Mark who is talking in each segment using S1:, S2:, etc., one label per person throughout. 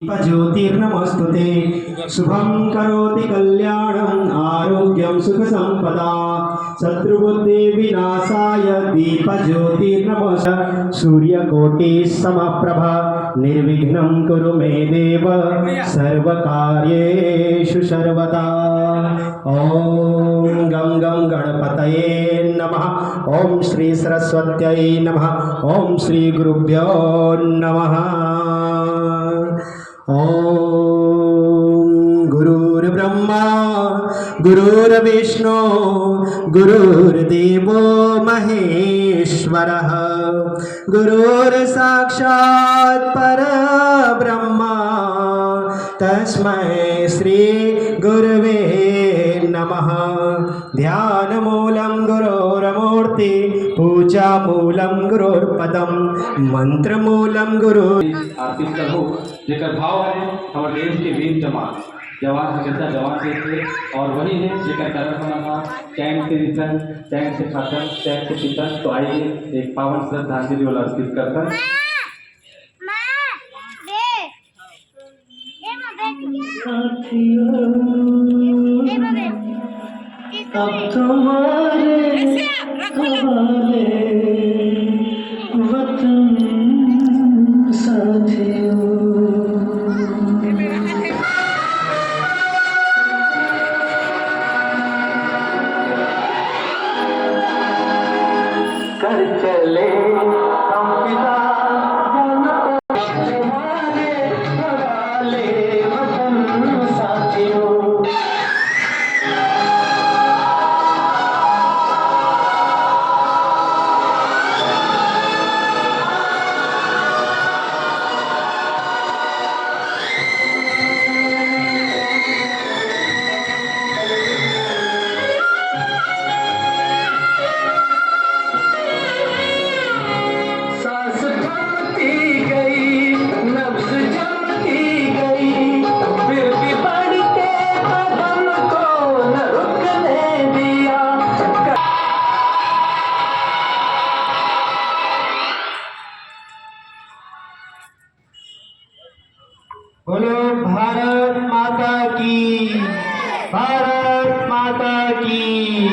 S1: ज्योतिर्नमस्तुते शुभं करोति कल्याणं आरोग्यं सुख संपदा शत्रुबुद्धि विनाशाय दीपज्योतिर्नमः सूर्यकोटि समप्रभा निर्विघ्नं कुरु मे देव सर्वकार्येषु सर्वदा। ओम गं गं गणपतये नमः। ओम श्री सरस्वत्यै नमः। ओम श्री गुरुभ्यो नमः। ओम गुरुर्ब्रह्मा गुरुर्विष्णु गुरुर्देवो महेश्वरः गुरुर्साक्षात् परब्रह्मा तस्मै श्री गुरवे नमः। ध्यानमूलं गुरोर्मूर्ति पूजामूलं गुरोर्पदम मंत्रमूलं गुरु
S2: आर्थिक हो जेकर भाव है हमारे देश के वीर जवान हमेशा जवान के थे और वही है जेकर कारण बना चैन से रिटर्न चैन से खातन चैन से पितन। तो आइए एक पावन श्रद्धांजलि वाला अर्पित करता है।
S1: अब तुम्हारे हवाले वतन साथियों। कर चले हम पिता तुम्हारे हवाले वतन साथियों। बोलो भारत माता की, भारत माता की।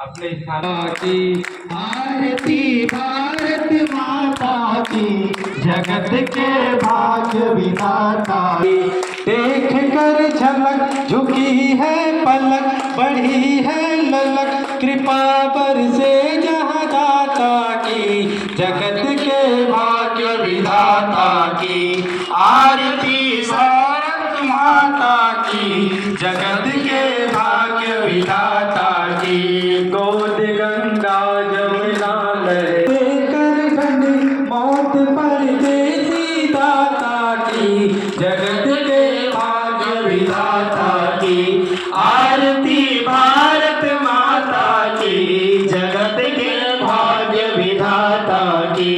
S2: अपने स्थान
S1: की आरती भारत माता की, जगत के भाग्य विधाता की। देख कर झलक झुकी है पलक बढ़ी है ललक कृपा बरसे जहाँ दाता की, जगत के भाग्य विधाता की। आरती भारत माता की, जगत के भाग्य विधाता की। गोद गंगा जमुना लेकर बने मौत पर देती दाता की, जगत के भाग्य विधाता की। आरती भारत माता की, जगत के भाग्य विधाता की।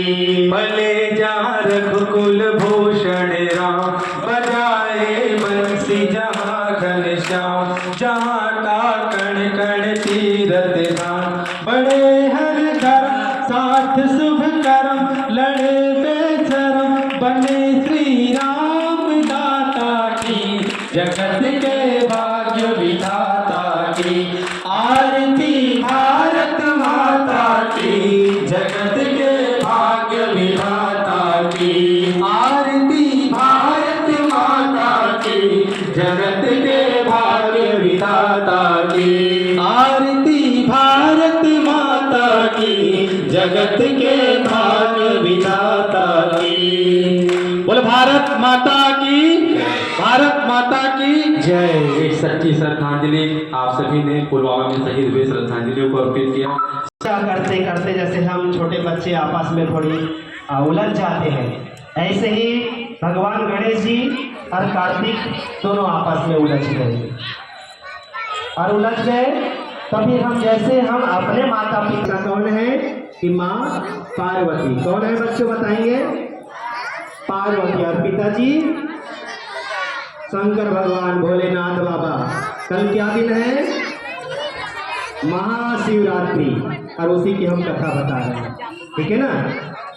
S1: भले जहाँ रघुकुल भूषण राम बजाए बंसी जहाँ घनश्याम, जहाँ का कण कण तीरथ धाम। बड़े हर धर्म साथ शुभ कर्म लड़े बेशरम बने श्री राम दाता की, जगत के भाग्य विधाता की। आरती भारत माता की, जगत के भाग्य विधाता की। आरती भारत माता की, जगत के भाग्य विधाता की। आरती भारत माता की, जगत के भाग्य विधाता की। बोल भारत माता की, भारत माता की जय।
S2: एक सच्ची श्रद्धांजलि आप सभी ने पुलवामा में शहीद हुए श्रद्धांजलियों को अर्पित किया।
S1: करते करते जैसे हम छोटे बच्चे आपस में थोड़ी उलझ जाते हैं, ऐसे ही भगवान गणेश जी और कार्तिक दोनों आपस में उलझ गए और उलझ गए। तभी हम जैसे हम अपने माता पिता कौन है कि माँ पार्वती कौन है बच्चों बताएंगे? पार्वती और पिताजी शंकर भगवान भोलेनाथ बाबा। कल क्या दिन है? महाशिवरात्रि और उसी की हम कथा बता रहे हैं, ठीक है ना।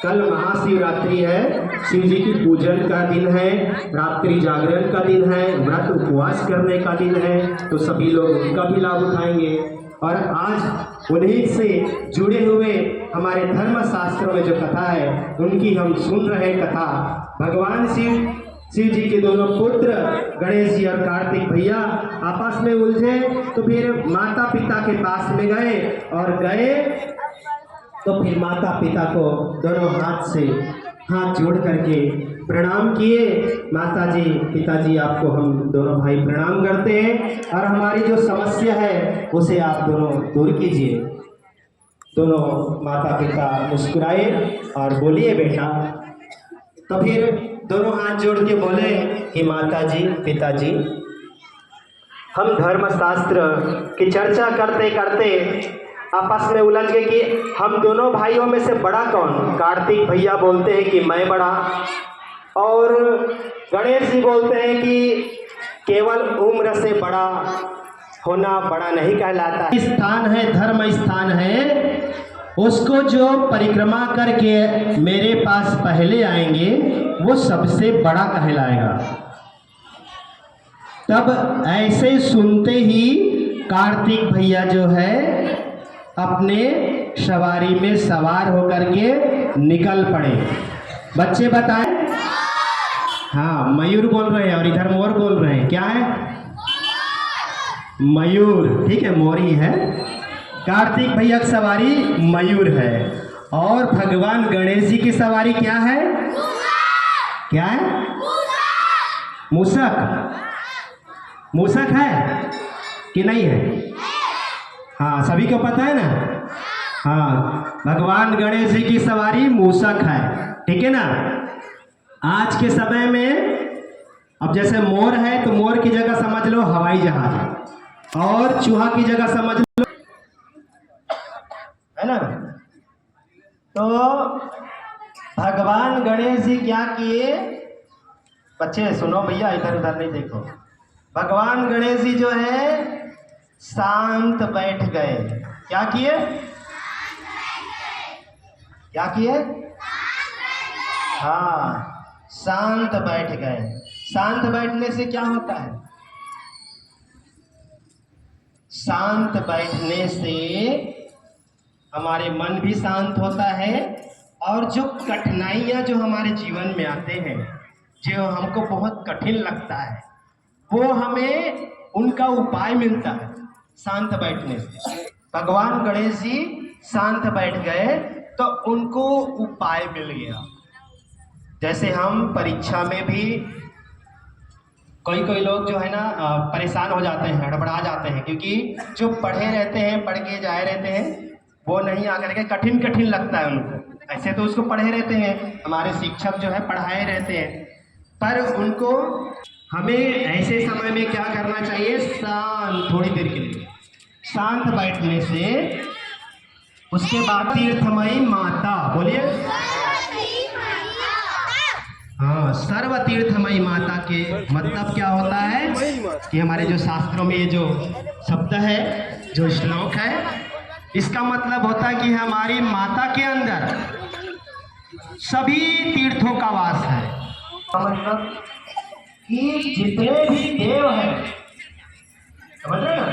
S1: कल महाशिवरात्रि है, शिव जी की पूजन का दिन है, रात्रि जागरण का दिन है, व्रत उपवास करने का दिन है, तो सभी लोग उनका भी लाभ उठाएंगे। और आज उन्हीं से जुड़े हुए हमारे धर्म शास्त्रों में जो कथा है उनकी हम सुन रहे कथा। भगवान शिव जी के दोनों पुत्र गणेश जी और कार्तिक भैया आपस में उलझे, तो फिर माता पिता के पास में गए तो फिर माता पिता को दोनों हाथ जोड़ करके प्रणाम किए। माता जी पिताजी आपको हम दोनों भाई प्रणाम करते हैं और हमारी जो समस्या है उसे आप दोनों दूर कीजिए। दोनों माता पिता मुस्कुराए और बोलिए बेटा। तो फिर दोनों हाथ जोड़ के बोले कि माता जी पिताजी, हम धर्मशास्त्र की चर्चा करते करते आपस में उलझ गए कि हम दोनों भाइयों में से बड़ा कौन। कार्तिक भैया बोलते हैं कि मैं बड़ा, और गणेश जी बोलते हैं कि केवल उम्र से बड़ा होना बड़ा नहीं कहलाता। स्थान है, धर्म स्थान है, उसको जो परिक्रमा करके मेरे पास पहले आएंगे वो सबसे बड़ा कहलाएगा। तब ऐसे सुनते ही कार्तिक भैया जो है अपने सवारी में सवार होकर के निकल पड़े। बच्चे बताएं। हाँ, मयूर बोल रहे हैं और इधर मोर बोल रहे हैं। क्या है? मयूर। ठीक है, मोर ही है। कार्तिक भैया की सवारी मयूर है और भगवान गणेश जी की सवारी क्या है? क्या है? मूषक। मूषक है कि नहीं है? हाँ, सभी को पता है ना। हाँ, भगवान गणेश जी की सवारी मूषक है। ठीक है ना। आज के समय में अब जैसे मोर है तो मोर की जगह समझ लो हवाई जहाज, और चूहा की जगह समझ लो, है ना। तो भगवान गणेश जी क्या किए? बच्चे सुनो भैया, इधर उधर नहीं देखो। भगवान गणेश जी जो है शांत बैठ गए। क्या किए? क्या किए? हाँ, शांत बैठ गए। शांत बैठने से क्या होता है? शांत बैठने से हमारे मन भी शांत होता है, और जो कठिनाइयाँ जो हमारे जीवन में आते हैं, जो हमको बहुत कठिन लगता है, वो हमें उनका उपाय मिलता है शांत बैठने से। भगवान गणेश जी शांत बैठ गए तो उनको उपाय मिल गया। जैसे हम परीक्षा में भी कोई लोग जो है ना परेशान हो जाते हैं, हड़बड़ा जाते हैं, क्योंकि जो पढ़े रहते हैं, पढ़ के जाए रहते हैं, वो नहीं आकर के कठिन लगता है उनको। ऐसे तो उसको पढ़े रहते हैं, हमारे शिक्षक जो है पढ़ाए रहते हैं, पर उनको हमें ऐसे समय में क्या करना चाहिए? शांत, थोड़ी देर के लिए शांत बैठने से। उसके बाद तीर्थमयी माता, बोलिए। हाँ, सर्व तीर्थमयी माता के मतलब क्या होता है कि हमारे जो शास्त्रों में ये जो शब्द है, जो श्लोक है, इसका मतलब होता है कि हमारी माता के अंदर सभी तीर्थों का वास है। मतलब कि जितने भी देव हैं, समझ रहे ना,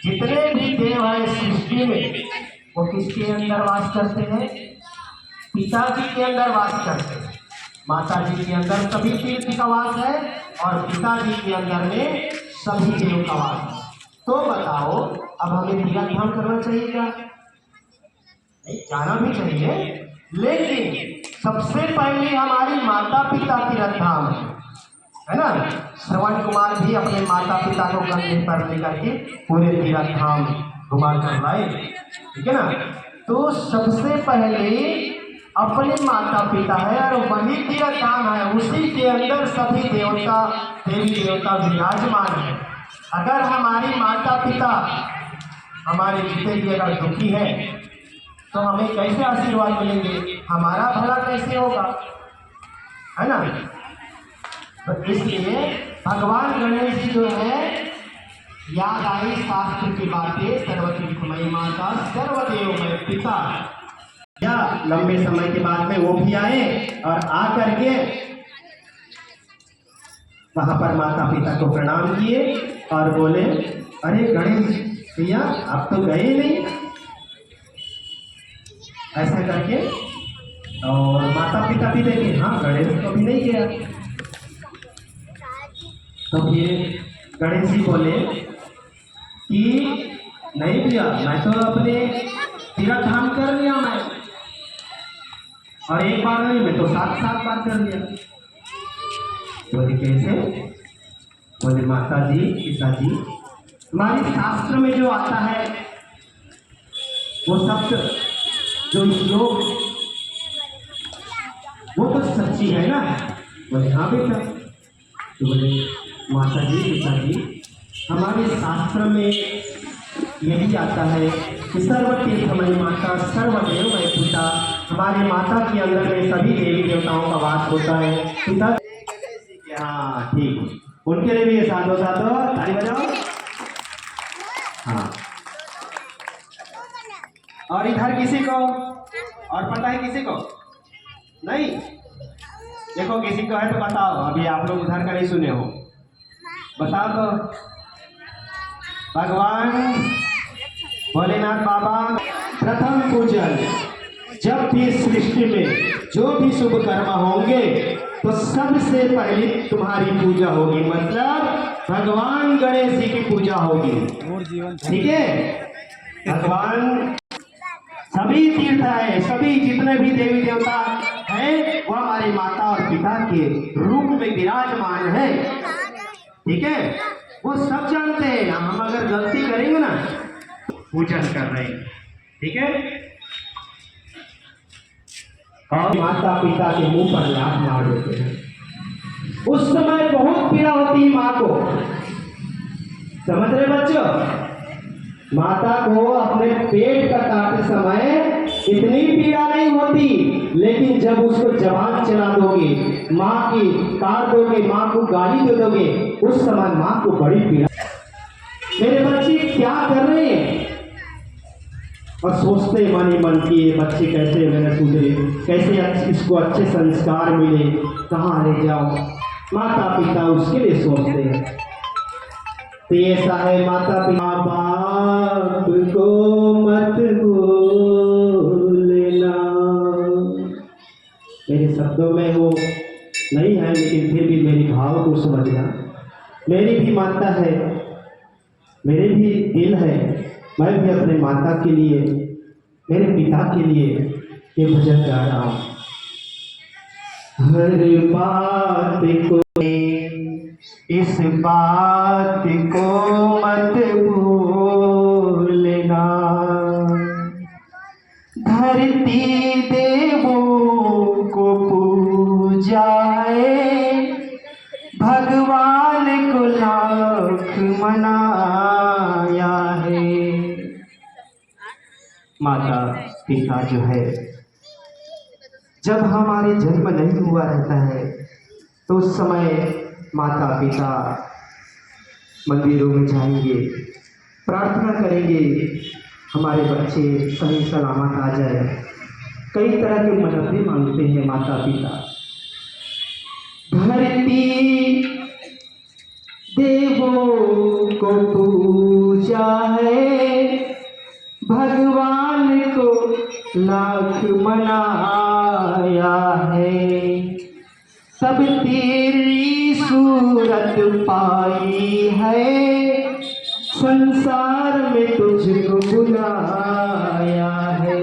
S1: जितने भी देव हैं सृष्टि में, वो किसके अंदर वास करते हैं? पिताजी के अंदर वास करते हैं। माता जी के अंदर सभी तीर्थ का वास है और पिताजी के अंदर में सभी देव का वास है। तो बताओ, अब हमें तीर्थ ध्यान करना चाहिए क्या? नहीं, जाना भी चाहिए, लेकिन सबसे पहले हमारी माता पिता तीर्थ धाम है ना। श्रवण कुमार भी अपने माता पिता को कंधे पर लेकर के पूरे तीर्थ धाम घुमा कर लाए। ठीक है ना। तो सबसे पहले अपने माता पिता है और वही तीर्थ धाम है, उसी के अंदर सभी देवता देवी देवता विराजमान है। अगर हमारी माता पिता हमारे जीते भी अगर दुखी है तो हमें कैसे आशीर्वाद मिलेंगे? हमारा भला कैसे होगा, है ना। तो इसलिए भगवान गणेश जी जो है, याद आई शास्त्र की बातें, सर्वतीर्थमयी माता सर्वदेवमय पिता। या लंबे समय के बाद में वो भी आए और आ करके वहां पर माता पिता को प्रणाम किए और बोले, अरे गणेश भैया आप तो गए नहीं, ऐसा करके। और माता पिता भी देखे, हाँ गणेश तो भी नहीं गया। तो फिर गणेश जी बोले कि नहीं भैया, मैं तो अपने तीर्थ धाम कर लिया मैं, और एक बार नहीं, मैं तो 7 बार कर लिया। बोले कैसे? बोले माता जी, पिताजी, हमारे शास्त्र में जो आता है वो शब्द, जो श्लोक, वो तो सच्ची है ना? बोले हाँ बेटा। तो बोले माता जी, पिताजी, हमारे शास्त्र में यही आता है कि सर्वतीर्थमयी माता, सर्वदेवमय पिता, हमारे माता के अंदर में सभी देवी देवताओं का वास होता है। पिता, हाँ ठीक, उनके लिए भी साधो साधो ताली बजाओ। हाँ, और इधर किसी को और पता है? किसी को नहीं? देखो किसी को है तो बताओ, अभी आप लोग उधर का नहीं सुने हो, बताओ तो। भगवान भोलेनाथ बाबा प्रथम पूजन, जब भी सृष्टि में जो भी शुभ कर्म होंगे तो सबसे पहले तुम्हारी पूजा होगी, मतलब भगवान गणेश जी की पूजा होगी, ठीक है? भगवान सभी तीर्थ है, सभी जितने भी देवी देवता हैं वो हमारी माता और पिता के रूप में विराजमान है, ठीक है? वो सब जानते हैं। हम अगर गलती करेंगे ना, पूजन कर रहे हैं, ठीक है? और माता पिता के मुंह पर लात मार देते हैं। उस समय बहुत पीड़ा होती है माँ को, समझ रहे बच्चों? माता को अपने पेट का काटते समय इतनी पीड़ा नहीं होती, लेकिन जब उसको जबान चला दोगे, माँ की काट दोगे, माँ को गाली दे दोगे, उस समय माँ को बड़ी पीड़ा। मेरे बच्चे क्या कर रहे हैं? और सोचते मन ही मन कि ये बच्चे कैसे मैंने सुधरे, कैसे इसको अच्छे संस्कार मिले, कहाँ ले जाओ। माता पिता उसके लिए सोचते हैं। तो ऐसा है, माता पिता बाप को मत भूलना। मेरे शब्दों में वो नहीं है, लेकिन फिर भी मेरी भाव को समझना। मेरी भी माता है, मेरे भी दिल है, मैं भी अपने माता के लिए, मेरे पिता के लिए ये भजन गा रहा हूँ। हर बात को, इस बात को मत भूलना, धरती देवों को पूजा है, भगवान को लाख मनाया है। माता पिता जो है, जब हमारे जन्म नहीं हुआ रहता है तो उस समय माता पिता मंदिरों में जाएंगे, प्रार्थना करेंगे हमारे बच्चे सही सलामत आ जाए। कई तरह के मन्नतें मांगते हैं माता पिता। धरती देवों को पूजा है, भगवान को लाख मनाया है, सब तेरी सूरत पाई है, संसार में तुझको बुलाया है।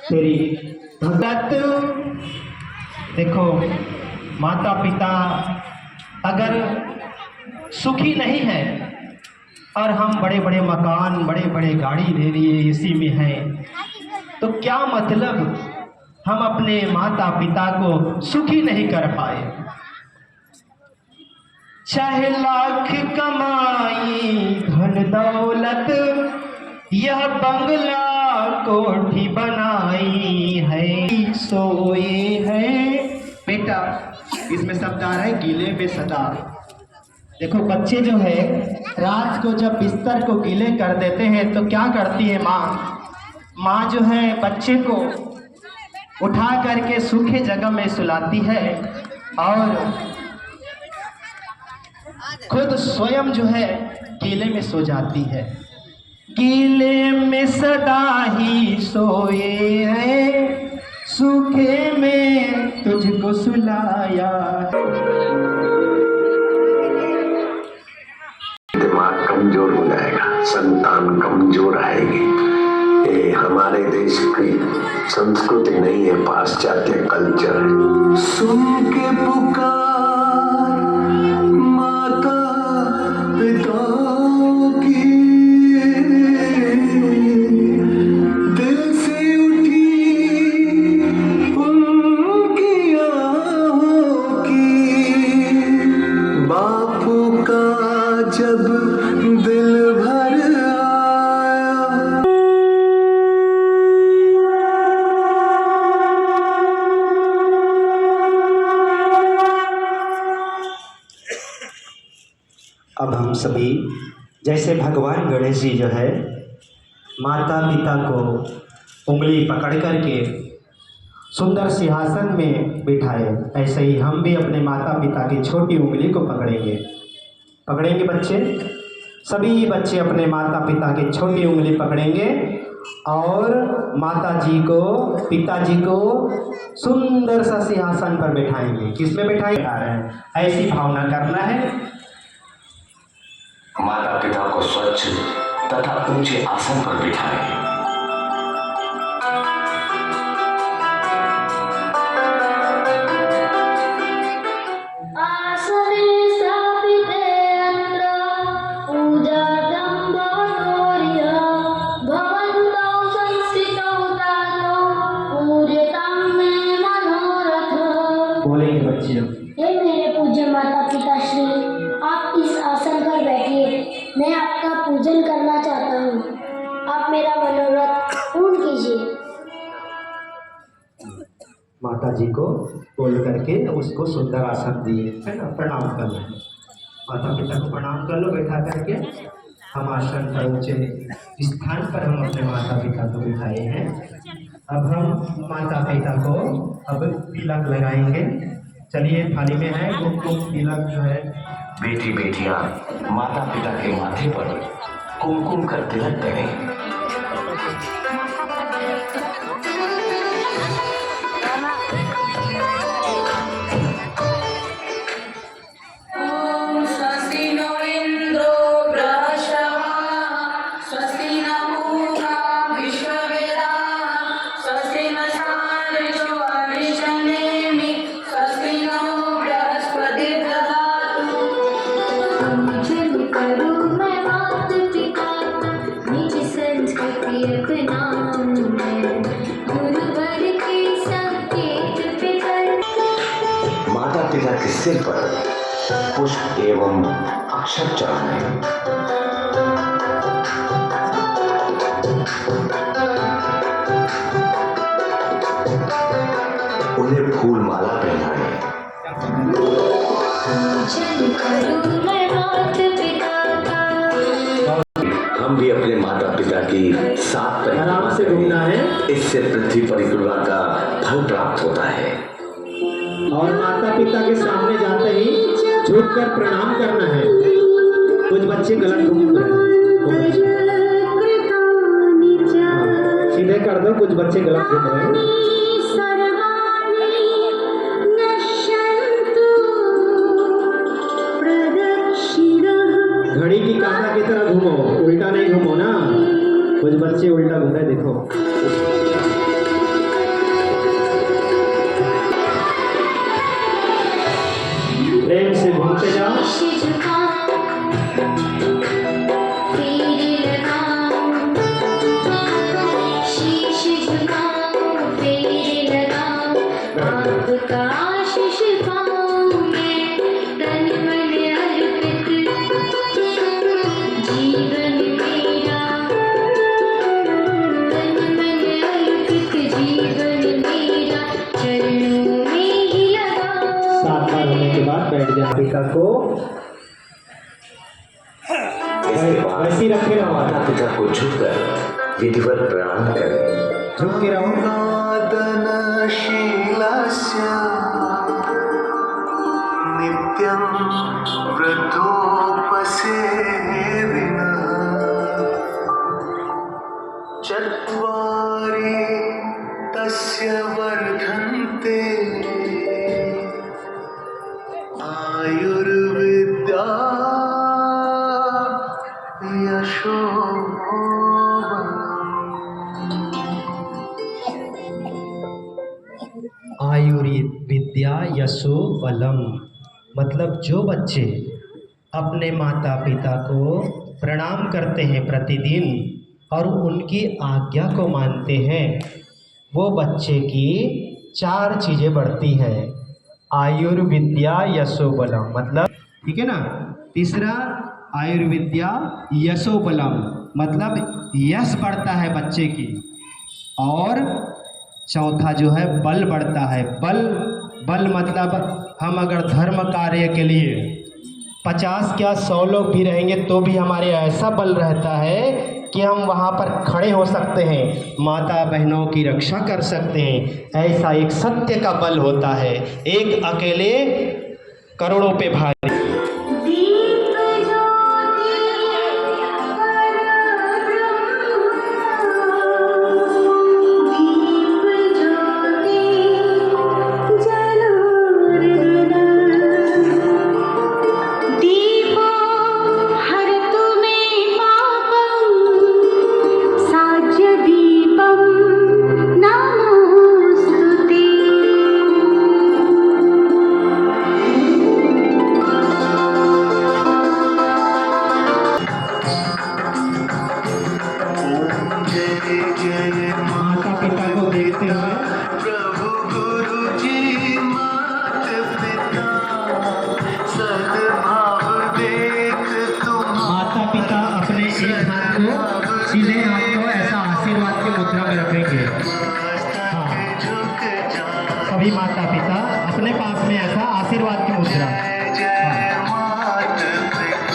S1: तेरी भगत देखो, माता पिता अगर सुखी नहीं है और हम बड़े बड़े मकान, बड़े बड़े गाड़ी ले लिए, इसी में हैं, तो क्या मतलब हम अपने माता पिता को सुखी नहीं कर पाए। चाहे लाख कमाई धन दौलत, यह बंगला कोठी बनाई है, सोए हैं बेटा। इसमें शब्द आ रहा है गीले में सदा। देखो बच्चे जो है रात को जब बिस्तर को गीले कर देते हैं तो क्या करती है माँ? माँ जो है बच्चे को उठा करके सूखे जगह में सुलाती है और खुद स्वयं जो है गीले में सो जाती है। गीले में सदा ही सोए हैं, सूखे में तुझको सुलाया।
S3: दिमाग कमजोर हो जाएगा, संतान कमजोर आएगी। ये हमारे देश की संस्कृति नहीं है, पाश्चात्य कल्चर है। सुन के पुकार माता पिता की, दिल से उठी उनकी आहों की, बापू का जब दिल भर आया।
S1: अब हम सभी जैसे भगवान गणेश जी जो है माता पिता को उंगली पकड़ करके सुंदर सिंहासन में बिठाए, ऐसे ही हम भी अपने माता पिता की छोटी उंगली को पकड़ेंगे बच्चे। सभी बच्चे अपने माता पिता की छोटी उंगली पकड़ेंगे और माता जी को पिताजी को सुंदर सा सिंहासन पर बैठाएंगे। किसमें बैठाएंगे? ऐसी भावना करना है।
S3: माता पिता को स्वच्छ तथा ऊंचे आसन पर बिठाएं।
S1: बोलेंगे बच्चे।
S4: हे मेरे पूज्य माता पिता श्री, आप इस आसन पर बैठिए। मैं आपका पूजन करना चाहता हूँ। आप मेरा मनोरथ पूर्ण कीजिए।
S1: माता जी को बोल करके उसको सुंदर आसन दिए, है ना। प्रणाम कर लो, माता पिता को प्रणाम कर लो बैठा करके। हम आसन पर ऊंचे स्थान पर हम अपने माता पिता को बिठाए हैं। अब हम माता पिता को अब तिलक लगाएंगे। चलिए, थाली में है कुमकुम तिलक जो है।
S3: बेटी बेटियां माता पिता के माथे पर कुमकुम का तिलक करें। माता पिता के सिर पर पुष्प एवं अक्षत चढ़ाएं। उन्हें फूल माला पहनाएं। हम भी अपने माता पिता की साथ
S1: आराम से घूमना है।
S3: इससे पृथ्वी परिक्रमा का फल प्राप्त होता है।
S1: और माता पिता के सामने जाते ही झुककर प्रणाम करना है। कुछ बच्चे गलत घूम रहे हैं, सीधे कर दो। कुछ बच्चे गलत घूम रहे हैं। घड़ी की कांटा की तरह घूमो, उल्टा नहीं घूमो ना। कुछ बच्चे उल्टा घूम रहे, देखो। प्रेम से घूमते जाओ। बैठ जाए पिता को वैसे रखे रहो।
S3: माता पिता को झुककर विधिवत प्रणाम करें।
S1: झुक के रहो।
S5: नादनशीलस्य नित्यं वृद्धोपसेविनः चत्वारि तस्य वर्धन्ते आयुर्विद्या यशो
S1: आयुर्विद्या यशो बलम, मतलब जो बच्चे अपने माता पिता को प्रणाम करते हैं प्रतिदिन और उनकी आज्ञा को मानते हैं, वो बच्चे की 4 चीज़ें बढ़ती हैं। आयुर्विद्या यशो बलम मतलब, ठीक है ना। तीसरा आयुर्विद्या यशो बलम मतलब यश बढ़ता है बच्चे की। और चौथा जो है बल बढ़ता है। बल मतलब हम अगर धर्म कार्य के लिए 50 क्या 100 लोग भी रहेंगे तो भी हमारे ऐसा बल रहता है कि हम वहाँ पर खड़े हो सकते हैं, माता बहनों की रक्षा कर सकते हैं। ऐसा एक सत्य का बल होता है, एक अकेले करोड़ों पे भारी। माता पिता को देखते हुए
S5: प्रभु गुरु जी मात पिता सद्भाव देख तुम
S1: माता पिता अपने एक हाथ को, सीधे हाथ को ऐसा आशीर्वाद की मुद्रा में रखेंगे। हाँ,
S5: झुक जा
S1: सभी माता पिता अपने पास में ऐसा आशीर्वाद की मुद्रा।
S5: जय मात पिता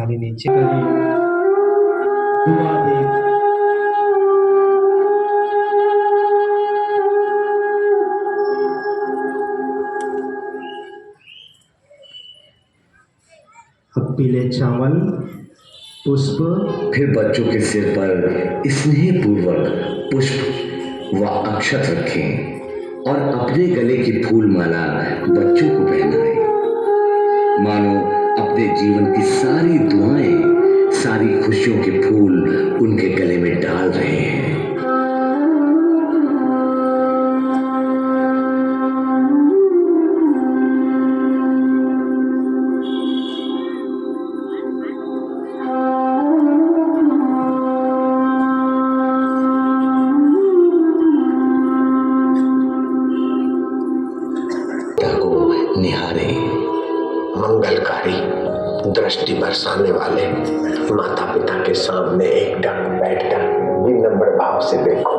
S1: थाली नीचे करिए, दुआ दे। अब पीले चावल, पुष्प,
S3: फिर बच्चों के सिर पर स्नेह पूर्वक पुष्प व अक्षत रखें और अपने गले की फूल माला बच्चों को पहनाएं। मानो अपने जीवन की सारी दुआएं, सारी खुशियों के फूल उनके गले में डाल रहे हैं। निहारे
S6: मंगलकारी, दृष्टि बरसाने वाले माता पिता के सामने एकटक बैठकर विनम्र भाव से देखो।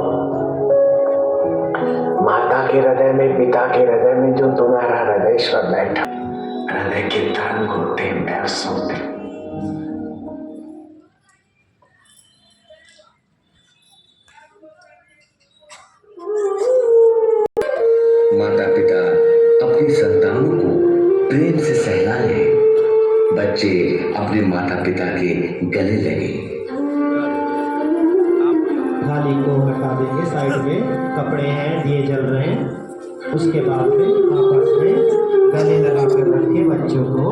S6: माता के हृदय में, पिता के हृदय में जो तुम्हारा हृदयेश्वर बैठा, हृदय के तरंग होते, बहस होते।
S3: माता पिता अपनी संतानों को प्रेम से सहलाए, बच्चे अपने माता पिता के गले लगे।
S1: थाली को हटा देंगे साइड में, कपड़े हैं, दिए जल रहे हैं। उसके बाद में आपस में गले लगा कर रखे बच्चों को,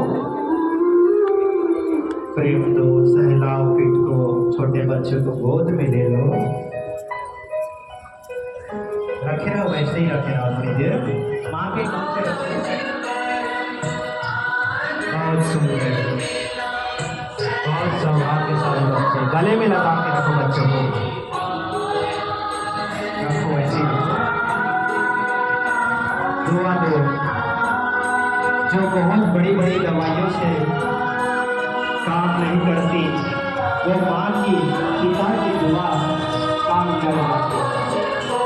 S1: प्रेम दो, सहलाओ पीठ को, छोटे बच्चों को गोद में ले लो। रखे रहो, वैसे ही रखे रहो थोड़ी देर, माँ के नाम से रखे। बहुत सुंदर, बहुत सौभाग्यशाली बच्चे, गले में लगा के रखो बच्चों को, रखो ऐसे ही रखो। दुआ दो, जो बहुत बड़ी बड़ी दवाइयों से काम नहीं करती, वो माँ की, पिता की दुआ काम कर जाती है।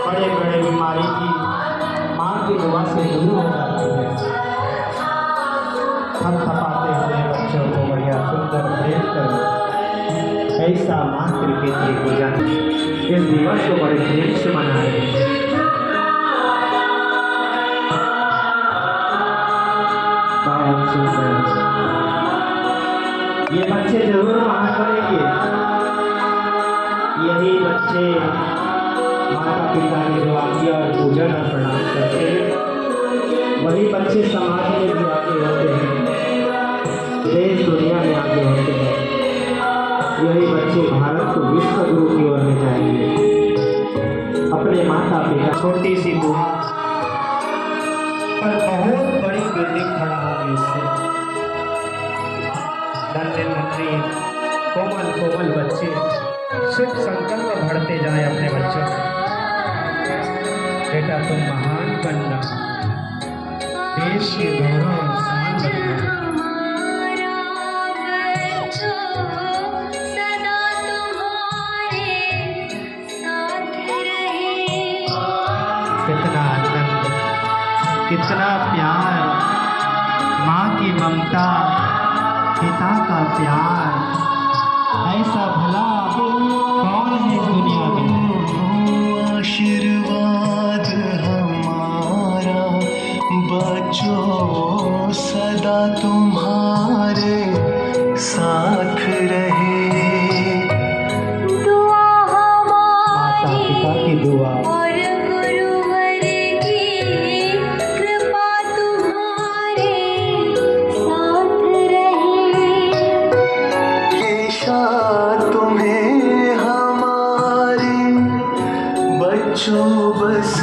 S1: बड़े बड़े बीमारी की माँ की दुआ से दूर हो जाती है। हम थपाते हुए बच्चों को बढ़िया सुंदर प्रेम करो। ऐसा मातृ की पूजा, इस दिवस को बड़े प्रेम से मना रहे हैं। बहुत सुंदर, ये बच्चे जरूर वहाँ करेंगे। यही बच्चे माता पिता ने जो आज्ञा और पूजन और प्रणाम करते हैं, वही बच्चे समाज में भी आगे होते हैं, देश दुनिया में आगे होते हैं। यही बच्चे भारत को विश्व गुरु की ओर ले जाएंगे। अपने माता पिता, छोटी सी बुआ पर बहुत बड़ी बिल्डिंग खड़ा होगी इससे। नन्हे नन्हे कोमल कोमल बच्चे शुभ संकल्प भरते जाए अपने बच्चों से। बेटा तुम महान बनना, देश के गौरव और शान बनना। कितना आनंद, कितना प्यार, माँ की ममता, पिता का प्यार, ऐसा भला कौन है दुनिया में।
S5: आशीर्वाद हमारा बच्चों सदा तुम्हारे साथ रहे।
S1: माता पिता की दुआ,
S5: बस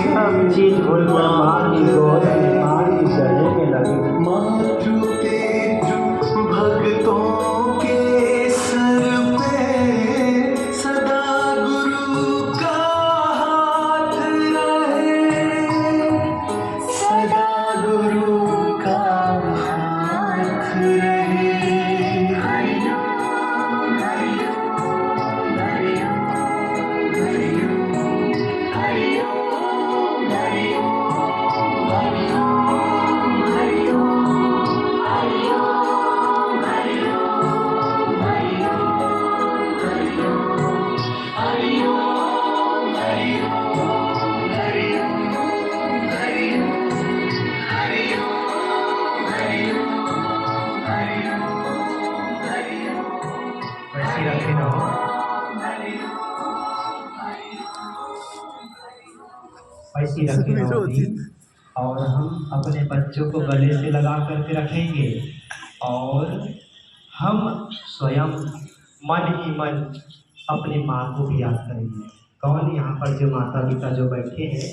S1: सब चीज भूल कर माँ की गोद में, माँ की गले में लगे।
S5: मातृ पितृ भक्तों के सर पे सदा गुरु का हाथ रहे, सदा गुरु का हाथ रहे।
S1: ऐसी रखें होगी और हम अपने बच्चों को गले से लगा करके रखेंगे और हम स्वयं मन ही मन अपनी माँ को भी याद करेंगे। कौन यहाँ पर जो माता पिता जो बैठे हैं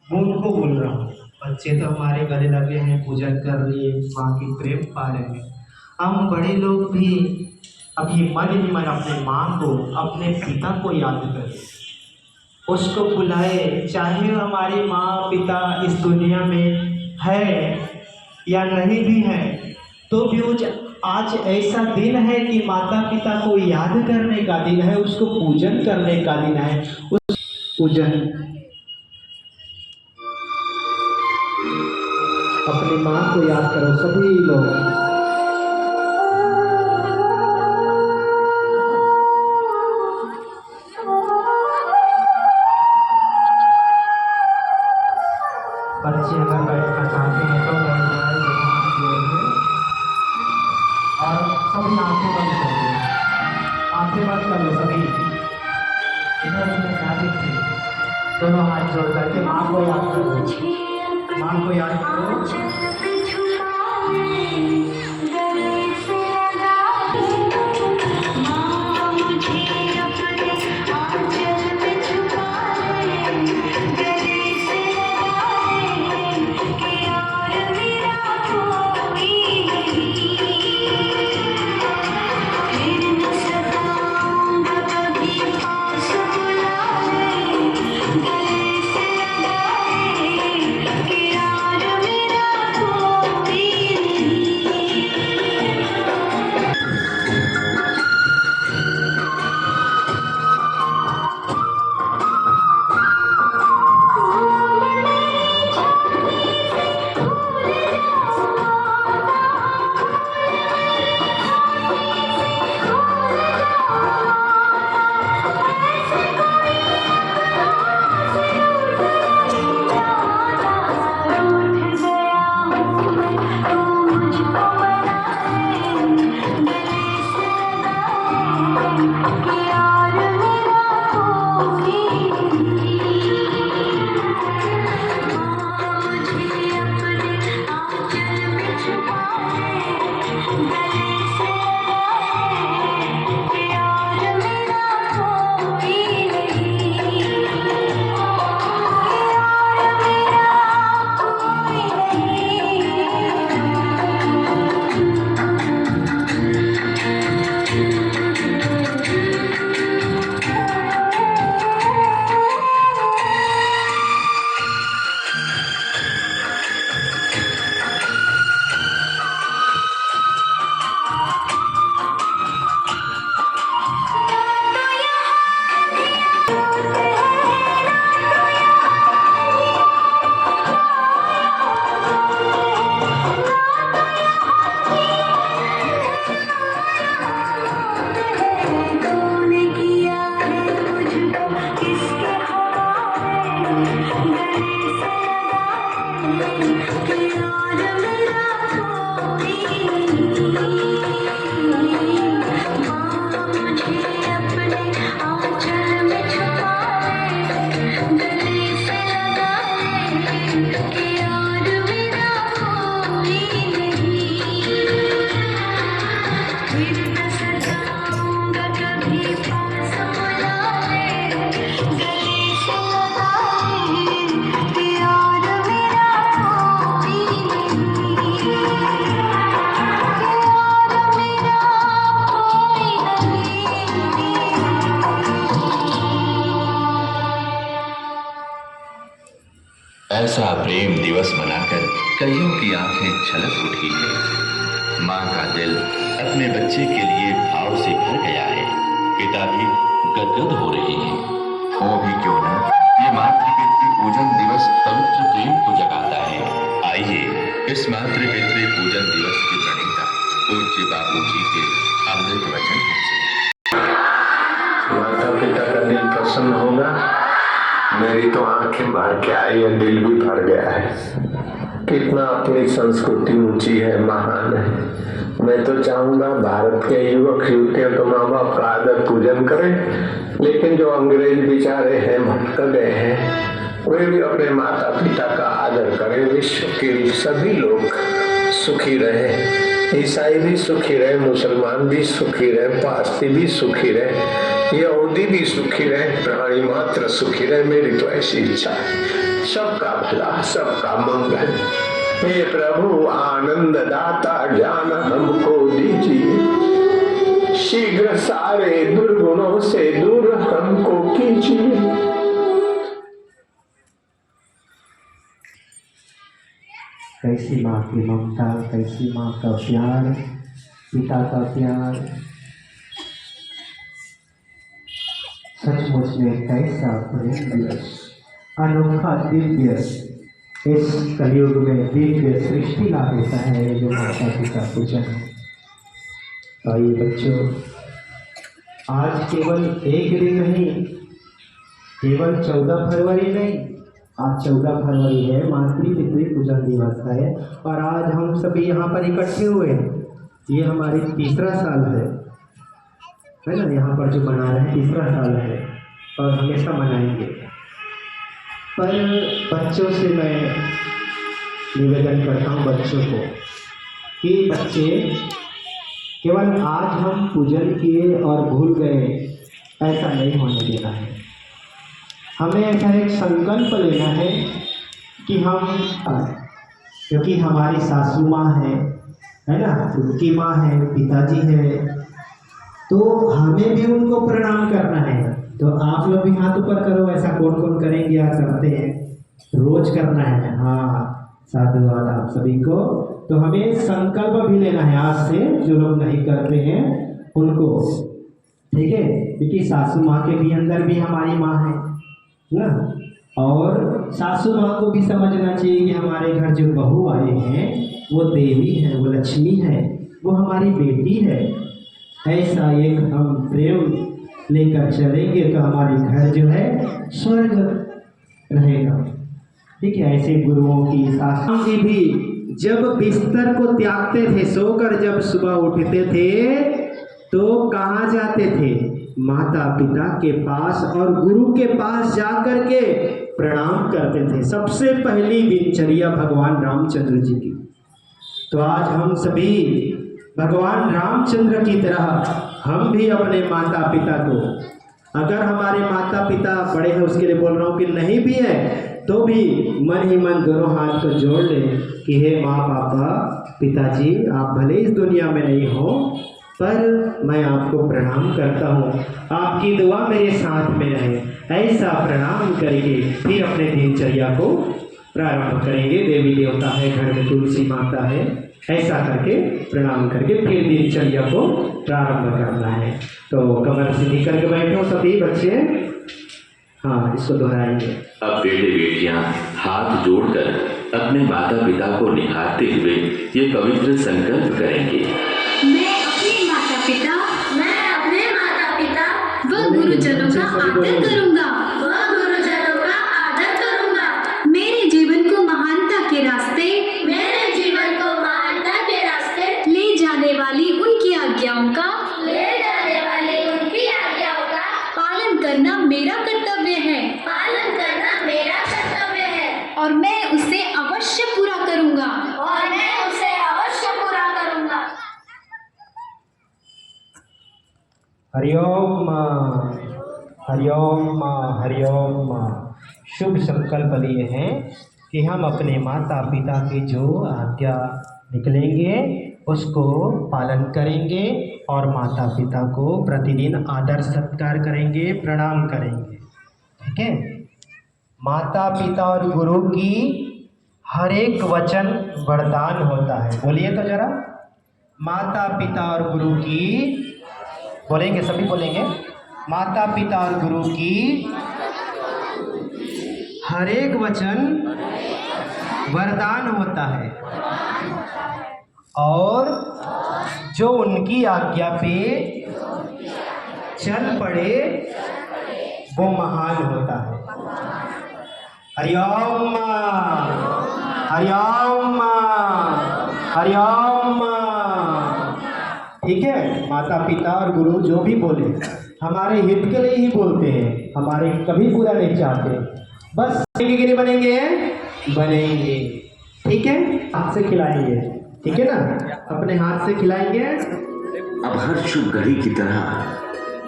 S1: मैं उनको बोल रहा हूँ। बच्चे तो हमारे गले लगे हैं, पूजन कर लिए, माँ की प्रेम पा रहे हैं। हम बड़े लोग भी अभी मन ही मन अपने माँ को, अपने पिता को याद करें, उसको बुलाए। चाहे हमारी माँ पिता इस दुनिया में है या नहीं भी है, तो भी आज ऐसा दिन है कि माता पिता को याद करने का दिन है, उसको पूजन करने का दिन है। उस पूजन अपनी माँ को याद करो सभी लोग। बच्चे अगर बैठना चाहते हैं तो बैठ जाए, दोनों हाथ जोड़ के और सभी आंखें बंद कर दो। आंखें बंद कर लो सभी। इधर उधर ना दिखे, दोनों हाथ जोड़ करके माँ को याद करो। माँ को याद करो।
S3: ऐसा प्रेम दिवस मनाकर कईयों की आंखें छलक उठी है। माँ का दिल अपने बच्चे के लिए भाव से भर गया है। पिता भी गदगद हो रहे हैं। हो भी क्यों ना, ये मातृपितृ पूजन दिवस पवित्र प्रेम को जगाता है। आइए इस मातृपितृ पूजन दिवस के प्रणेता पूज्य बाबूजी के अमृत वचन सुने।
S6: माता पिता का दिल प्रसन्न होगा। मेरी तो आंखें भर के आई है, दिल भी भर गया है। कितना अपनी संस्कृति ऊंची है, महान है। मैं तो चाहूंगा भारत के युवक युवतियां तो माँ बाप का आदर पूजन करें, लेकिन जो अंग्रेज बेचारे हैं, भटक गए हैं, वे भी अपने माता पिता का आदर करें। विश्व के सभी लोग सुखी रहे, ईसाई भी सुखी रहे, मुसलमान भी सुखी रहे, पारसी भी सुखी रहे, यहूदी भी सुखी रहे, प्राणी मात्र सुखी रहे। मेरी तो ऐसी इच्छा है, सबका भला, सबका मंगल। हे प्रभु आनंद दाता ज्ञान हमको दीजिए, शीघ्र सारे दुर्गुणों से दूर हमको कीजिए।
S1: कैसी माँ की ममता, कैसी माँ का प्यार, पिता का प्यार, सचमुच में कैसा प्रेम दिवस, अनोखा दिव्य, इस कलयुग में दिव्य सृष्टि ला देता है जो माता पिता पूजन है। तो आइए बच्चों, आज केवल एक दिन नहीं, केवल 14 फरवरी नहीं, आज 14 फरवरी है, मातृ पितृ पूजन दिवस है और आज हम सभी यहाँ पर इकट्ठे हुए हैं। ये हमारी तीसरा साल है ना, यहाँ पर जो मना रहे हैं तीसरा साल है और हमेशा मनाएंगे। पर बच्चों से मैं निवेदन करता हूँ बच्चों को कि बच्चे केवल आज हम पूजन किए और भूल गए, ऐसा नहीं होने देना है। हमें ऐसा एक संकल्प लेना है कि हम, क्योंकि हमारी सासू माँ है ना, उनकी माँ है, पिताजी है, तो हमें भी उनको प्रणाम करना है। तो आप लोग भी हाथ ऊपर करो, ऐसा कौन कौन करेंगे या करते हैं, रोज करना है। हाँ, साधुवाद आप सभी को। तो हमें संकल्प भी लेना है आज से, जो लोग नहीं करते हैं उनको, ठीक है, क्योंकि सासू माँ के भी अंदर भी हमारी माँ है ना, और सासू माँ को भी समझना चाहिए कि हमारे घर जो बहू आए हैं वो देवी है, वो लक्ष्मी है, वो हमारी बेटी है। ऐसा एक हम प्रेम लेकर चलेंगे तो हमारे घर जो है स्वर्ग रहेगा। ठीक है, ऐसे गुरुओं की सासू जी भी जब बिस्तर को त्यागते थे, सोकर जब सुबह उठते थे तो कहाँ जाते थे, माता पिता के पास और गुरु के पास जाकर के प्रणाम करते थे। सबसे पहली दिनचर्या भगवान रामचंद्र जी की। तो आज हम सभी भगवान रामचंद्र की तरह हम भी अपने माता पिता को, अगर हमारे माता पिता बड़े हैं उसके लिए बोल रहा हूँ कि नहीं भी है तो भी मन ही मन दोनों हाथ को जोड़ ले कि हे माँ पापा पिताजी, आप भले इस दुनिया में नहीं हो पर मैं आपको प्रणाम करता हूँ, आपकी दुआ मेरे साथ में रहे। ऐसा प्रणाम करके फिर अपने दिनचर्या को प्रारंभ करेंगे। देवी देवता है, घर में तुलसी माता है, ऐसा करके प्रणाम करके फिर दिनचर्या को प्रारंभ करना है। तो कमर सीधी करके बैठो सभी बच्चे। हाँ, इसको दोहराएंगे।
S3: अब बेटे बेटियां हाथ जोड़कर अपने माता पिता को निहारते हुए ये पवित्र संकल्प करेंगे।
S7: मैं अपने माता पिता व गुरुजनों का आदर करूंगा। मेरे जीवन को महानता के रास्ते ले जाने वाली उनकी आज्ञाओं का पालन करना मेरा कर्तव्य है और मैं उसे अवश्य पूरा करूंगा।
S1: हरिओम माँ, हरिओम माँ, हरिओम माँ। शुभ संकल्प लिए हैं कि हम अपने माता पिता की जो आज्ञा निकलेंगे उसको पालन करेंगे और माता पिता को प्रतिदिन आदर सत्कार करेंगे, प्रणाम करेंगे। ठीक है, माता पिता और गुरु की हर एक वचन वरदान होता है। बोलिए तो जरा, माता पिता और गुरु की, बोलेंगे सभी बोलेंगे, माता पिता और गुरु की हर एक वचन वरदान होता है और जो उनकी आज्ञा पे चल पड़े वो महान होता है। हरिओम माँ, हरिओम माँ, हरिओम माँ। ठीक है, माता पिता और गुरु जो भी बोले हमारे हित के लिए ही बोलते हैं, हमारे कभी बुरा नहीं चाहते। बस बनेंगे कि नहीं बनेंगे? बनेंगे। ठीक है, हाथ से खिलाएंगे, ठीक है ना, अपने हाथ से खिलाएंगे।
S3: अब हर शुभ घड़ी की तरह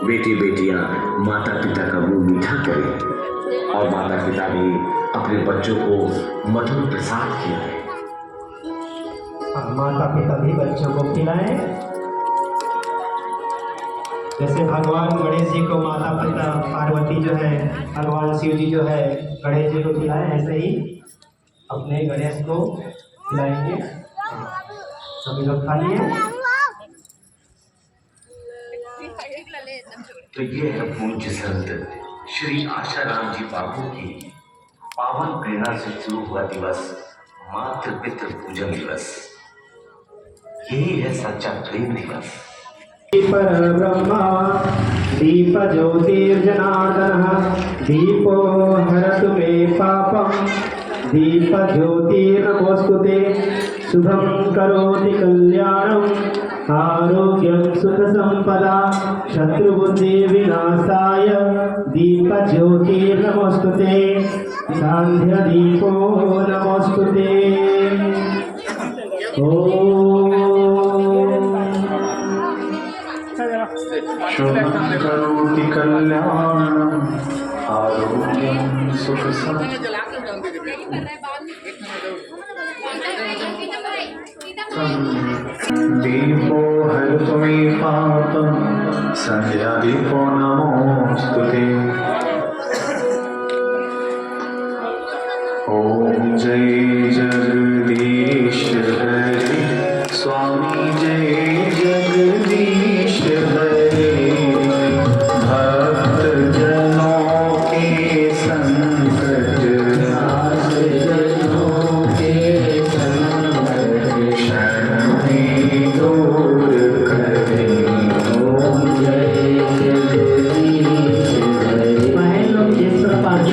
S3: बेटे बेटियां माता पिता का मुंह मीठा करें और माता पिता भी अपने बच्चों को मधुर प्रसाद खिलाएं।
S1: माता पिता भी बच्चों को खिलाएं। जैसे भगवान गणेश जी को माता पिता पार्वती जो है, भगवान शिव जी जो है गणेश जी को खिलाए, ऐसे ही अपने गणेश को खिलाएंगे। सभी लोग खा लिए।
S3: तो ये है पूज्य संत श्री आशाराम जी बाबू की पावन प्रेरणा से शुरू हुआ दिवस मातृ पितृ पूजन दिवस। यही है सच्चा प्रेम दिवस।
S1: पर ब्रह्मा दीप ज्योतिर्जनार्दनः दीपो हरतु मे पापम दीप ज्योतिर्नमोस्तुते शुभं करोति कल्याणं आरोग्यं सुख संपदा शत्रुबुद्धि विनाशाय दीप ज्योतिर्नमोस्तुते सांध्य दीपो नमोस्तुते।
S5: शुभं करोति कल्याणं आरोग्यं सुख दीपो हरतु मे पापं संध्या दीपो नमोस्तुते। ओम जय जगदीश हरे स्वामी जय जगदीश हरे भक्त जनों के संकट नाश जनों के संकट शरण में दूर करे। ओम जय जगदीश हरे
S1: महलों के सरपंच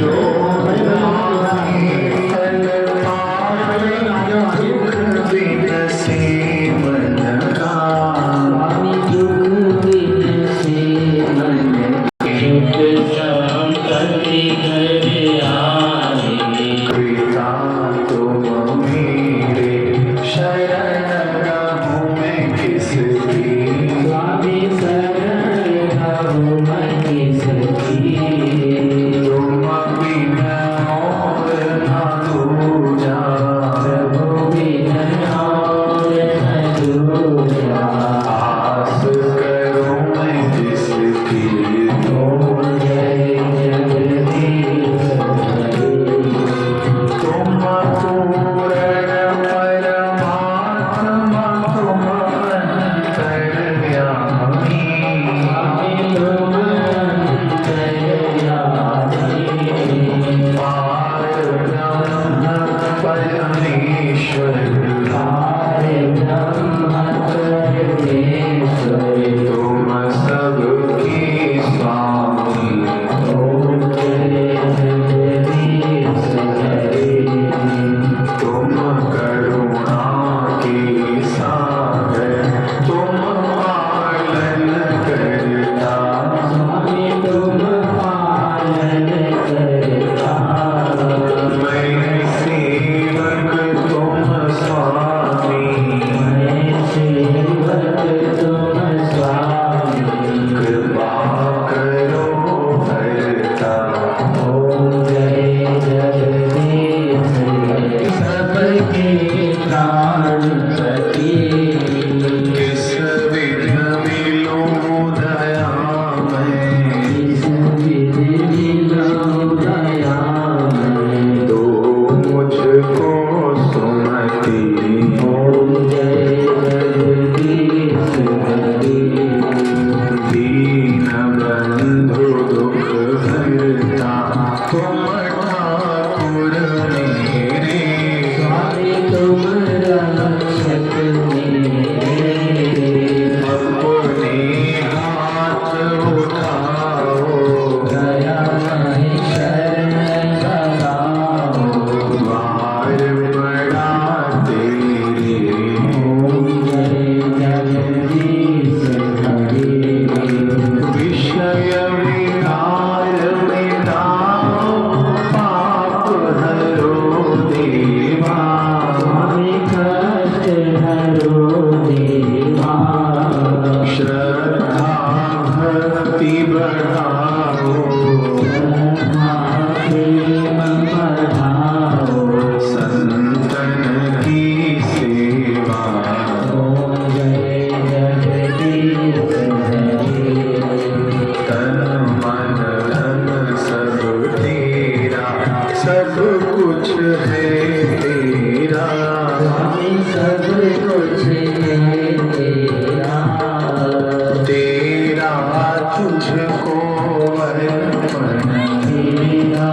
S5: मेरा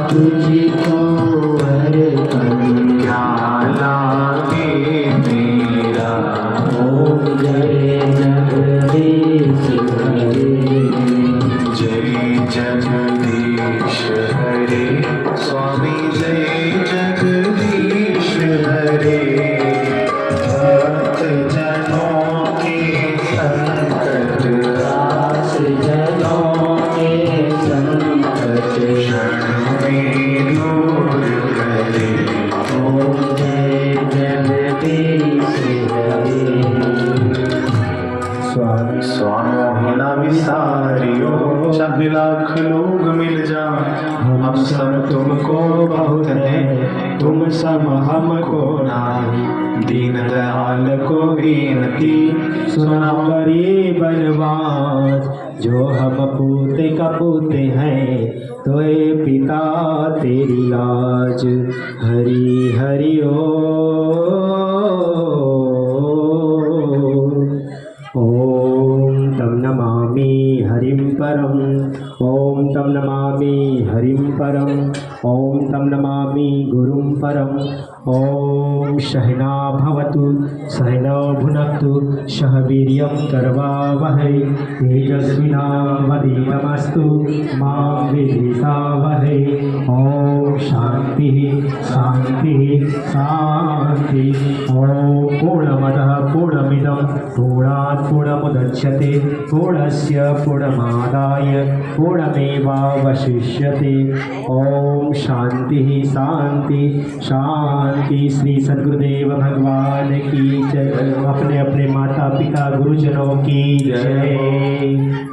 S5: तुझको अर्पण क्या लागे मेरा ओम जय जगदीश हरे जय जगदीश हरे स्वामी जय जगदीश हरे भक्त जनों के संकट आस जनों के संकट क्षण में दूर करे ओम जय जगदीश हरे स्वामी स्वामी ना विसारियो चाहे लाख लोग मिल जाए हम सब तुमको बहुत है तुम सब हमको नाही दीन दयाल को विनती सुना करी बनवास जो हम पूते कपूते हैं तो ये पिता तेरी लाज हरि हरि ओम तम नमामि हरिं परम ओम तम नमामि हरिं परम ओम तम नमामि गुरुं परम ओम सहना भवतु सहना भुनक्तु सह वीर्यं करवावहै तेजस्विनावधीतमस्तु मा विद्विषावहै ओम शांति शांति शांति ओम पूर्णमदः पूर्णमिदं पूर्णात् पूर्णमुदच्यते पूर्णस्य पूर्णमादाय पूर्णमेवावशिष्यते ओम शांति शांति शांति श्री सद्गुरुदेव भगवान की जय अपने अपने माता पिता गुरुजनों की जय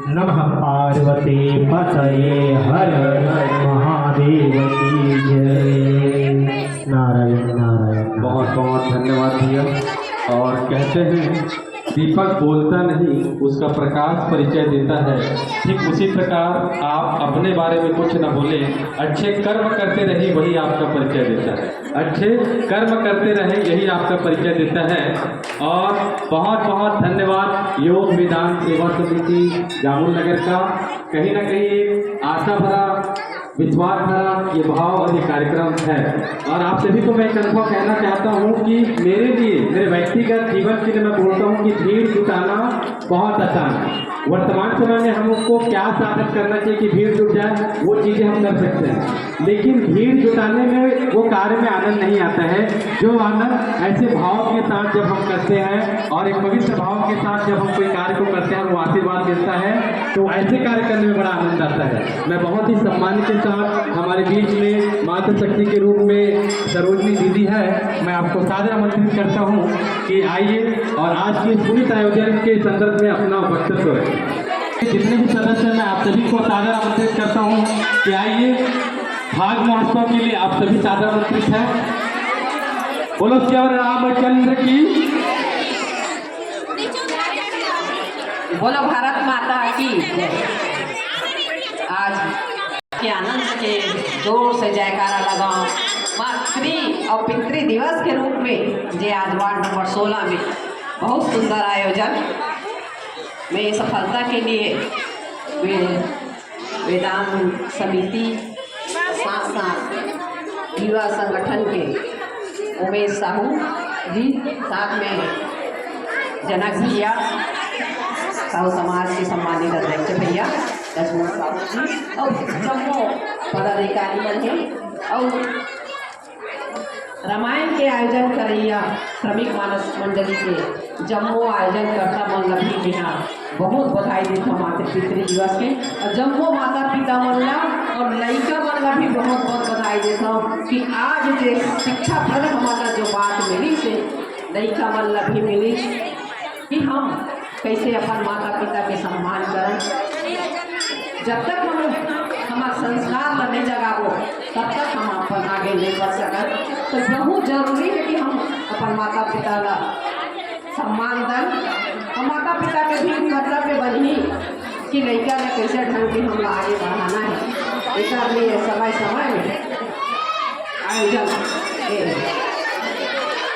S5: नमः पार्वती पतये हर हर महादेव की जय नारायण नारायण
S2: बहुत बहुत धन्यवाद भैया। और कहते हैं दीपक बोलता नहीं उसका प्रकाश परिचय देता है, ठीक उसी प्रकार आप अपने बारे में कुछ न बोले, अच्छे कर्म करते रहिए वही आपका परिचय देता है। अच्छे कर्म करते रहे यही आपका परिचय देता है। और बहुत बहुत धन्यवाद योग विधान सेवा समिति जामुन नगर का, कहीं ना कहीं एक आशा भरा विश्वास भरा ये भाव और ये कार्यक्रम है। और आप सभी को मैं एक अनुभव कहना चाहता हूँ कि मेरे लिए मेरे व्यक्तिगत जीवन के लिए मैं बोलता हूँ कि भीड़ जुटाना बहुत आसान है। वर्तमान समय में हमको क्या साबित करना चाहिए कि भीड़ जुट जाए, वो चीज़ें हम कर सकते हैं, लेकिन भीड़ जुटाने में वो कार्य में आनंद नहीं आता है। जो आनंद ऐसे भाव के साथ जब हम करते हैं और एक पवित्र भाव के साथ जब हम कोई कार्य को करते हैं, वो आशीर्वाद मिलता है, तो ऐसे कार्य करने में बड़ा आनंद आता है। मैं बहुत ही सम्मान के साथ हमारे बीच में मातृ शक्ति के रूप में सरोजनी दीदी है, मैं आपको सादर आमंत्रित करता हूँ कि आइए और आज के पुनित आयोजन के संदर्भ में अपना वक्तव्य करें। जितने भी सदस्य हैं मैं आप सभी को सादर आमंत्रित करता हूँ कि आइए, भाग महोत्सव के लिए आप सभी सादर आमंत्रित हैं। बोलो श्री रामचंद्र की,
S8: बोलो भारत माता की। आज के आनंद के जोर से जयकारा लगाओ। मातृ और पितृ दिवस के रूप में जे आज वार्ड नंबर 16 में बहुत सुंदर आयोजन में सफलता के लिए वेदांत समिति साथ साथ युवा संगठन के उमेश साहू जी, साथ में जनक भैया, साहू समाज के सम्मानित अध्यक्ष भैया लक्ष्मण साहू जी और जम्मू पदाधिकारी बने और रामायण के आयोजन करैया श्रमिक मानस मंडली के जम्मू आयोजन करता मन लगी बिना बहुत बधाई देता मातृ पितृ दिवस के। और जम्मू माता पिता मन और लड़का मन भी बहुत बहुत बधाई देता हूँ कि आज जो शिक्षा फल हमारा जो बात मिली से लड़का मन भी मिली कि हम कैसे अपन माता पिता के सम्मान करें। जब तक हम हमारा संस्कार नहीं जगाबो तब तक हम अपन आगे नहीं बढ़ सकते। तो बहुत जरूरी है कि हम अपन माता पिता का सम्मान दें और माता पिता के भी कर्तव्य बनी कि लड़का में कैसे ढंग के हम आगे बढ़ाना है। इसलिए समय समय में आयोजन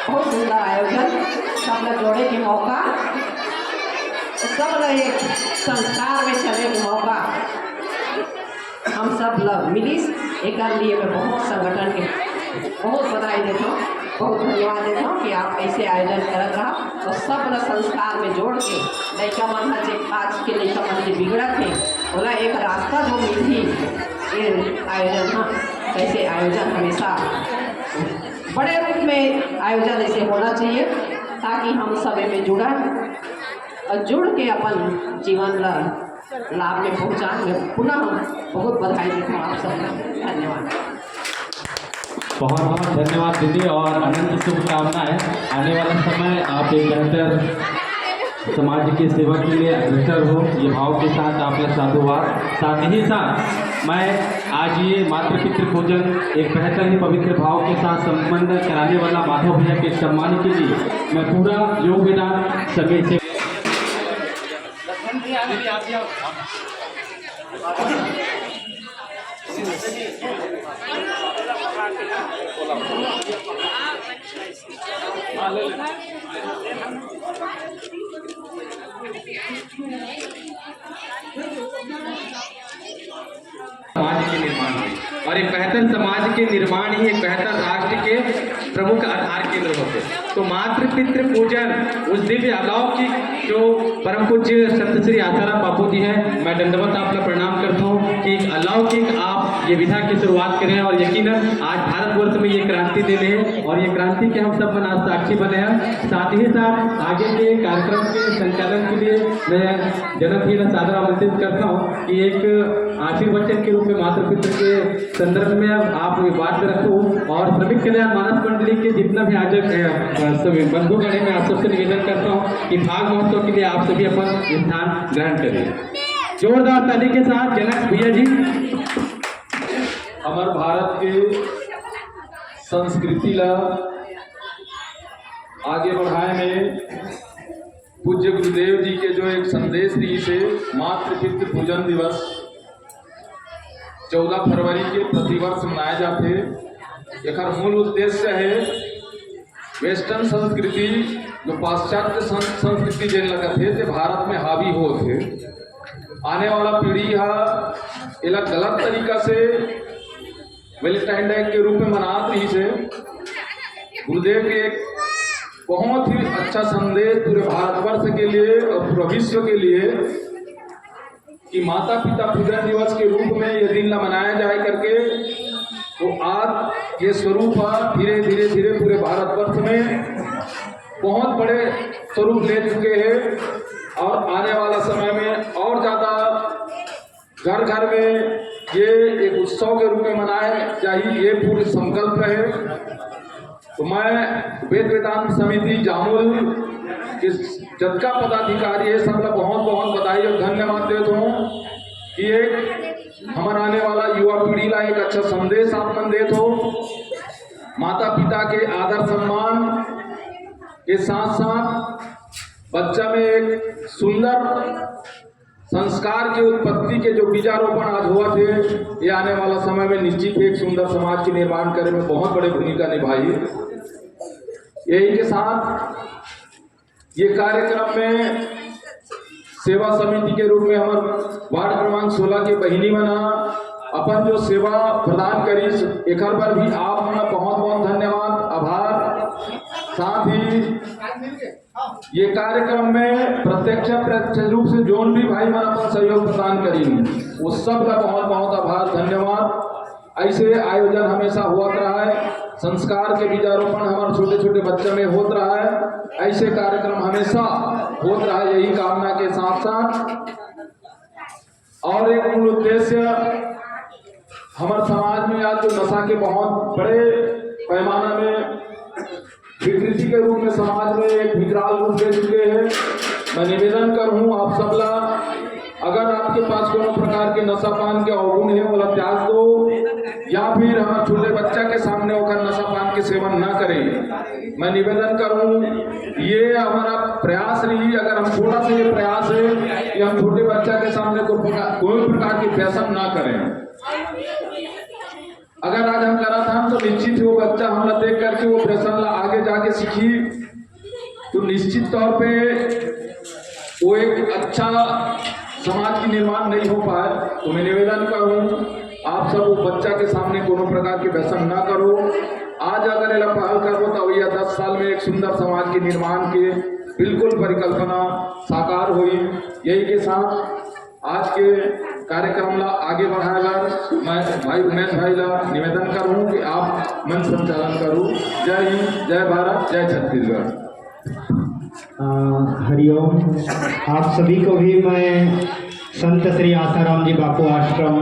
S8: बहुत सुंदर आयोजन सब लोग जोड़े के मौका, सब लोग एक संस्कार में चले के मौका हम सब लोग मिलिस एक लिए मैं बहुत संगठन के बहुत बधाई देता हूँ, बहुत धन्यवाद देता हूँ कि आप ऐसे आयोजन करत रहा और सब लोग संस्कार में जोड़ के लड़का मन जे आज के लड़का मन जे बिगड़ा थे बोला एक रास्ता जो मिली ये आयोजन। हाँ, ऐसे आयोजन हमेशा बड़े रूप में आयोजन ऐसे होना चाहिए ताकि हम सब में जुड़ा और जुड़ के अपन जीवन लाभ में पहुँचाएंगे। पुनः बहुत बधाई देता हूँ आप सब। धन्यवाद।
S2: बहुत बहुत धन्यवाद दीदी और अनंत शुभकामनाएं। आने वाला समय आप एक बेहतर समाज की सेवा के लिए अग्रसर हो, ये भाव के साथ आपका साधुवाद। साथ ही साथ मैं आज ये मातृ पितृ पूजन एक बेहतर ही पवित्र भाव के साथ संपन्न कराने वाला माधव भैया के सम्मान के लिए मैं पूरा योगदान समय से समाज के निर्माण में और एक बेहतर समाज के निर्माण ही एक बेहतर राष्ट्र के प्रमुख आधार केंद्र होते। तो मातृ पितृ पूजन उस दिव्य अलौकिक जो परम पूज्य संत श्री आसाराम बापू जी हैं, मैं दंडवत आपका प्रणाम करता हूँ कि एक अलौकिक आप ये विधा की शुरुआत करें और यकीनन आज भारतवर्ष में ये क्रांति देने हैं और ये क्रांति के हम सब आज साक्षी बने हैं। साथ ही साथ आगे के कार्यक्रम के संचालन के लिए मैं जनक ही सादर आमंत्रित करता हूँ कि एक आशीर्वचन के रूप में मातृ पितृ के संदर्भ में आप बात रखो और श्रमिक कल्याण मानस मंडली के जितना भी आज बंधुगण है मैं आप सबसे निवेदन करता हूँ कि भाग महोत्सव के लिए आप सभी अपन स्थान ग्रहण करें। जोरदार ताली के साथ जनक भैया जी।
S9: हमारे भारत के संस्कृति ला आगे बढ़ाए में पूज्य गुरुदेव जी के जो एक संदेश दी थे मातृ पितृ पूजन दिवस 14 फरवरी के प्रतिवर्ष मनाए जाते। एक मूल उद्देश्य है वेस्टर्न संस्कृति जो पाश्चात्य संस्कृति जिन लगा थे जो भारत में हावी हो थे आने वाला पीढ़ी इला गलत तरीका से वैलेंटाइन डे के रूप में मनात रही से। गुरुदेव के एक बहुत ही अच्छा संदेश पूरे भारतवर्ष के लिए और पूरे विश्व के लिए कि माता पिता पूजन दिवस के रूप में ये दिन न मनाया जाए करके तो आज ये स्वरूप धीरे धीरे धीरे पूरे भारतवर्ष में बहुत बड़े स्वरूप ले चुके हैं और आने वाला समय में और ज़्यादा घर घर में ये एक उत्सव के रूप में मनाया जाए ये पूरे संकल्प रहे। तो मैं वेद वेदांत समिति जामुल के जतका पदाधिकारी है सब लोग बहुत बहुत बधाई और धन्यवाद देता हूँ कि एक हमारा आने वाला युवा पीढ़ी ला एक अच्छा संदेश आप मन देते हो। माता पिता के आदर सम्मान के साथ साथ बच्चा में एक सुंदर संस्कार की उत्पत्ति के जो बीजारोपण आज हुआ थे ये आने वाला समय में निश्चित एक सुंदर समाज के निर्माण करने में बहुत बड़ी भूमिका निभाई। यही के साथ ये कार्यक्रम में सेवा समिति के रूप में हमारे वार्ड क्रमांक 16 के बहिनी बना अपन जो सेवा प्रदान करी एक बार भी आप हमारा बहुत बहुत धन्यवाद आभार। साथ ही ये कार्यक्रम में प्रत्यक्ष रूप से जोन भी भाई मन अपन सहयोग प्रदान करेंगे वो सब का बहुत बहुत आभार धन्यवाद। ऐसे आयोजन हमेशा होता रहा है, संस्कार के बीजारोपण हमारे छोटे छोटे बच्चे में होता रहा है, ऐसे कार्यक्रम हमेशा होता रहा है यही कामना के साथ साथ। और एक मूल उद्देश्य हमारे समाज में आज जो नशा के बहुत बड़े पैमाना में विकृति के रूप में समाज में एक विकराल रूप ले चुके हैं। मैं निवेदन करूँ आप सबला अगर आपके पास कोनो प्रकार के नशा पान के अवगुण है बोला त्याग दो या फिर हमारे छोटे बच्चा के सामने होकर नशा पान के सेवन ना करें। मैं निवेदन करूं ये हमारा प्रयास रही अगर हम थोड़ा सा ये प्रयास है कि हम छोटे बच्चा के सामने कोई प्रकार की फैशन ना करें। अगर आज हम करा था तो निश्चित ही वो बच्चा हमला देख करके वो फैशन आगे जाके सीखी तो निश्चित तौर पे वो एक अच्छा समाज की निर्माण नहीं हो पाए। तो मैं निवेदन करूं आप सब वो बच्चा के सामने कोनो प्रकार के व्यसन ना करो। आज अगर एला पहल करो तो या 10 साल में एक सुंदर समाज के निर्माण के बिल्कुल परिकल्पना साकार हुई। यही के साथ आज के कार्यक्रम ला आगे बढ़ाएगा मैं भाई उमेश भाई ला निवेदन करूं कि आप मंच संचालन करूं। जय हिंद, जय भारत, जय छत्तीसगढ़।
S1: हरिओम। आप सभी को भी मैं संत श्री आसाराम जी बापू आश्रम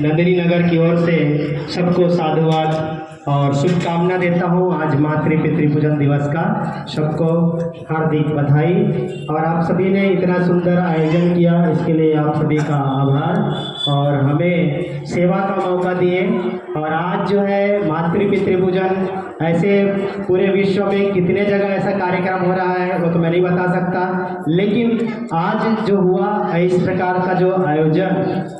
S1: नंदिनी नगर की ओर से सबको साधुवाद और शुभकामना देता हूँ। आज मातृ पितृपूजन दिवस का सबको हार्दिक बधाई। और आप सभी ने इतना सुंदर आयोजन किया, इसके लिए आप सभी का आभार और हमें सेवा का मौका दिए। और आज जो है मातृ पितृपूजन, ऐसे पूरे विश्व में कितने जगह ऐसा कार्यक्रम हो रहा है वो तो मैं नहीं बता सकता, लेकिन आज जो हुआ है इस प्रकार का जो आयोजन,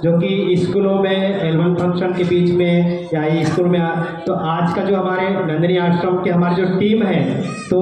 S1: जो कि स्कूलों में एनुअल फंक्शन के बीच में या स्कूल में, तो आज का जो हमारे नंदिनी आश्रम के हमारी जो टीम है तो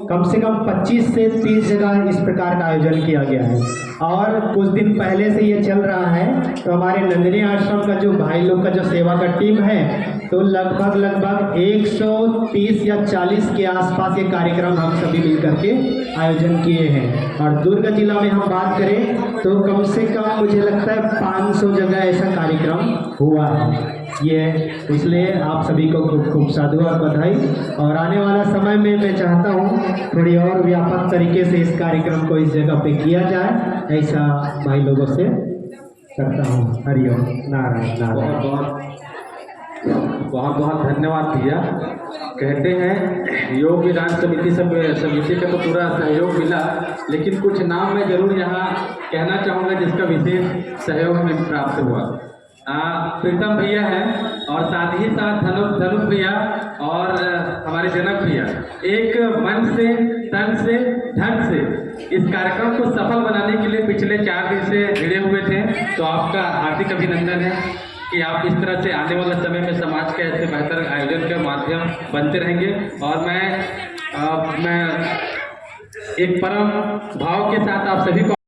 S1: कम से कम 25 से 30 जगह इस प्रकार का आयोजन किया गया है। और कुछ दिन पहले से ये चल रहा है। तो हमारे नंदिनी आश्रम का जो भाई लोग का जो सेवा का टीम है तो लगभग 130 या 40 के आसपास ये कार्यक्रम हम सभी मिलकर के आयोजन किए हैं। और दुर्ग जिला में हम बात करें तो कम से कम मुझे लगता है 500 जगह ऐसा कार्यक्रम हुआ है ये। इसलिए आप सभी को खूब खूब साधुवाद बधाई। और आने वाला समय में मैं चाहता हूँ थोड़ी और व्यापक तरीके से इस कार्यक्रम को इस जगह पे किया जाए, ऐसा भाई लोगों से करता हूँ। हरिओम, नारायण नारायण।
S2: बहुत बहुत धन्यवाद भैया। कहते हैं योग विधान समिति का तो पूरा सहयोग मिला, लेकिन कुछ नाम मैं जरूर यहाँ कहना चाहूँगा जिसका विशेष सहयोग हमें प्राप्त हुआ। प्रीतम भैया हैं और साथ ही साथ धनुष भैया और हमारे जनक भैया एक मन से तन से धन से इस कार्यक्रम को सफल बनाने के लिए पिछले 4 दिन से जुड़े हुए थे। तो आपका हार्दिक अभिनंदन है कि आप इस तरह से आने वाले समय में समाज के ऐसे बेहतर आयोजन के माध्यम बनते रहेंगे। और मैं एक परम भाव के साथ आप सभी को